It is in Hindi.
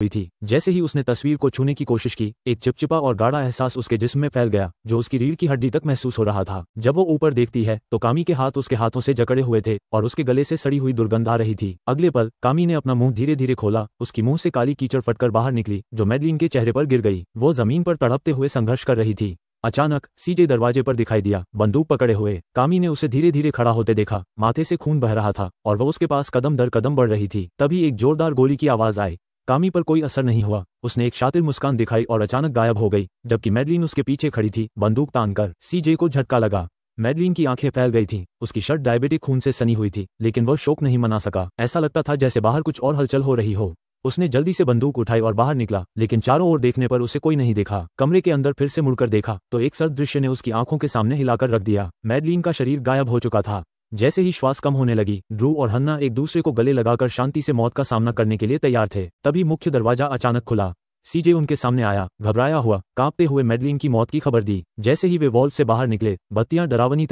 हुई थी। जैसे ही उसने तस्वीर को छूने की कोशिश की, एक चिपचिपा और गाढ़ा एहसास उसके जिस्म में फैल गया, जो उसकी रीढ़ की हड्डी तक महसूस हो रहा था। जब वो ऊपर देखती है तो कामी के हाथ उसके हाथों से जकड़े हुए थे और उसके गले से सड़ी हुई दुर्गंध आ रही थी। अगले पल कामी ने अपना मुंह धीरे धीरे खोला, उसकी मुंह से काली कीचड़ फटकर बाहर निकली, जो मैडलिन के चेहरे पर गिर गई। वो जमीन पर तड़पते हुए संघर्ष कर रही थी। अचानक सीजे दरवाजे पर दिखाई दिया, बंदूक पकड़े हुए। कामी ने उसे धीरे धीरे खड़ा होते देखा, माथे से खून बह रहा था और वह उसके पास कदम दर कदम बढ़ रही थी। तभी एक जोरदार गोली की आवाज आई। कामी पर कोई असर नहीं हुआ। उसने एक शातिर मुस्कान दिखाई और अचानक गायब हो गई, जबकि मैडलिन उसके पीछे खड़ी थी, बंदूक तानकर। सीजे को झटका लगा। मैडलिन की आंखें फैल गई थीं, उसकी शर्ट डायबिटिक खून से सनी हुई थी, लेकिन वह शोक नहीं मना सका। ऐसा लगता था जैसे बाहर कुछ और हलचल हो रही हो। उसने जल्दी से बंदूक उठाई और बाहर निकला, लेकिन चारों ओर देखने पर उसे कोई नहीं देखा। कमरे के अंदर फिर से मुड़कर देखा तो एक सर्द दृश्य ने उसकी आंखों के सामने हिलाकर रख दिया। मैडलिन का शरीर गायब हो चुका था। जैसे ही श्वास कम होने लगी, ड्रू और हन्ना एक दूसरे को गले लगाकर शांति से मौत का सामना करने के लिए तैयार थे। तभी मुख्य दरवाजा अचानक खुला। सीजे उनके सामने आया, घबराया हुआ, कांपते हुए मैडलिन की मौत की खबर दी। जैसे ही वे वॉल्व से बाहर निकले, बत्तियां डरावनी